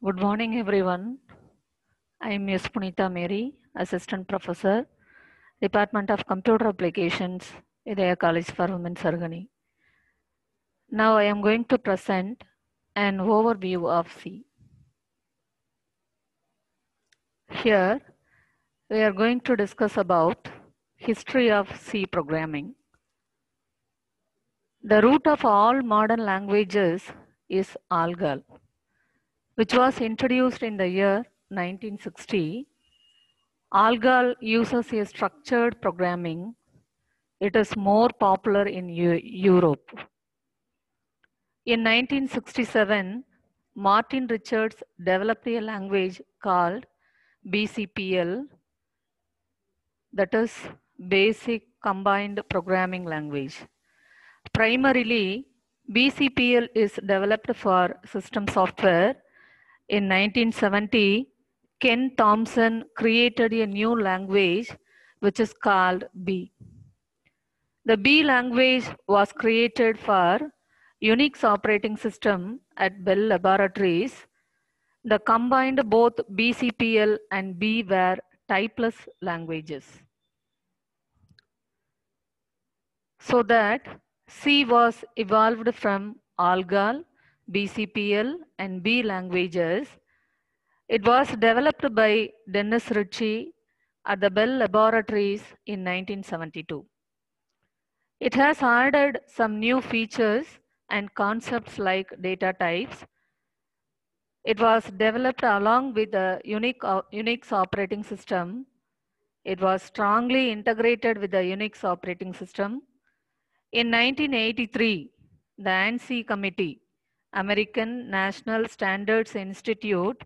Good morning, everyone. I am Ms. Punita Mary, Assistant Professor, Department of Computer Applications, Idaya College for Women, Sargani. Now I am going to present an overview of C. Here we are going to discuss about history of C programming. The root of all modern languages is ALGOL, which was introduced in the year 1960. ALGOL uses a structured programming. It is more popular in Europe. In 1967, Martin Richards developed a language called BCPL, that is Basic Combined Programming Language. Primarily, BCPL is developed for system software. In 1970, Ken Thompson created a new language which is called B. The B language was created for Unix operating system at Bell Laboratories. The combined both BCPL and B were typeless languages. So that C was evolved from ALGOL, BCPL and B languages. It was developed by Dennis Ritchie at the Bell Laboratories in 1972. It has added some new features and concepts like data types. It was developed along with the Unix operating system. It was strongly integrated with the Unix operating system. In 1983, the ANSI Committee, American National Standards Institute,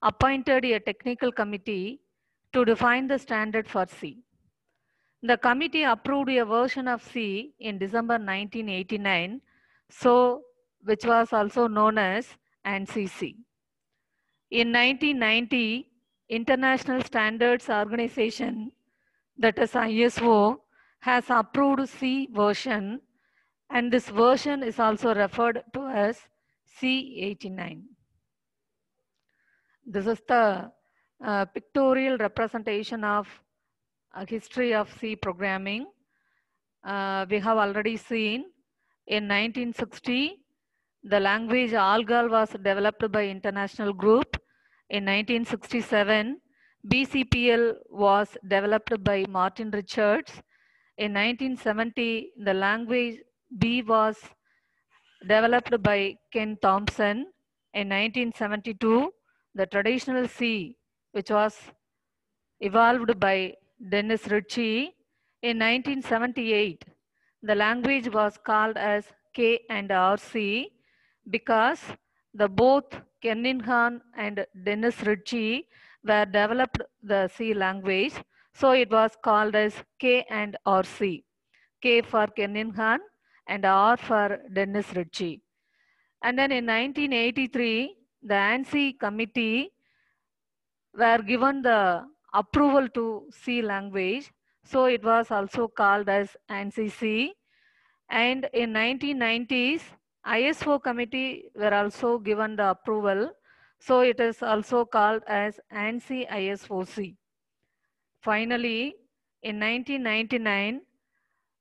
appointed a technical committee to define the standard for C. The committee approved a version of C in December 1989, which was also known as ANSI-C. In 1990, International Standards Organization, that is ISO, has approved C version, and this version is also referred to as C89. This is the pictorial representation of history of C programming. We have already seen in 1960, the language ALGOL was developed by international group. In 1967, BCPL was developed by Martin Richards. In 1970, the language B was developed by Ken Thompson. In 1972, the traditional C, which was evolved by Dennis Ritchie. In 1978, the language was called as K and RC because both Kernighan and Dennis Ritchie were developed the C language. So it was called as K and RC. K for Kernighan and R for Dennis Ritchie. And then in 1983, the ANSI committee were given the approval to C language. So it was also called as ANSI-C. And in 1990s, ISO committee were also given the approval. So it is also called as ANSI ISOC. Finally, in 1999,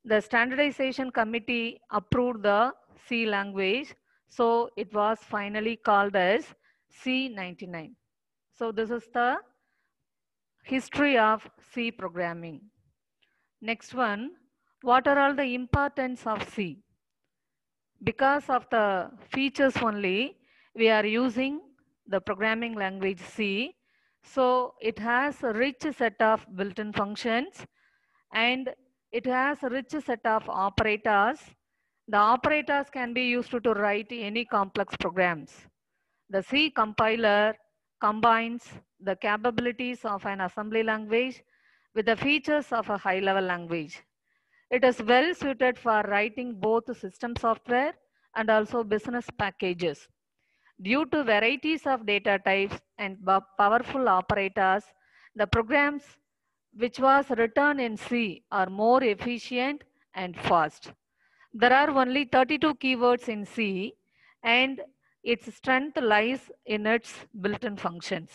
the standardization committee approved the C language. So it was finally called as C99. So this is the history of C programming. Next one, what are all the importance of C? Because of the features only, we are using the programming language C. So it has a rich set of built-in functions and it has a rich set of operators. The operators can be used to write any complex programs. The C compiler combines the capabilities of an assembly language with the features of a high-level language. It is well suited for writing both system software and also business packages. Due to varieties of data types and powerful operators, the programs which was written in C are more efficient and fast. There are only 32 keywords in C, and Its strength lies in its built-in functions.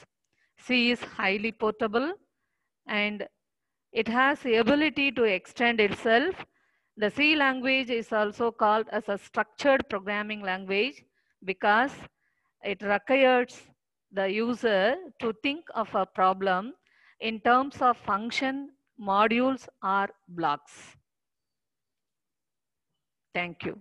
C is highly portable and it has the ability to extend itself. The C language is also called as a structured programming language because it requires the user to think of a problem in terms of function, modules, or blocks. Thank you.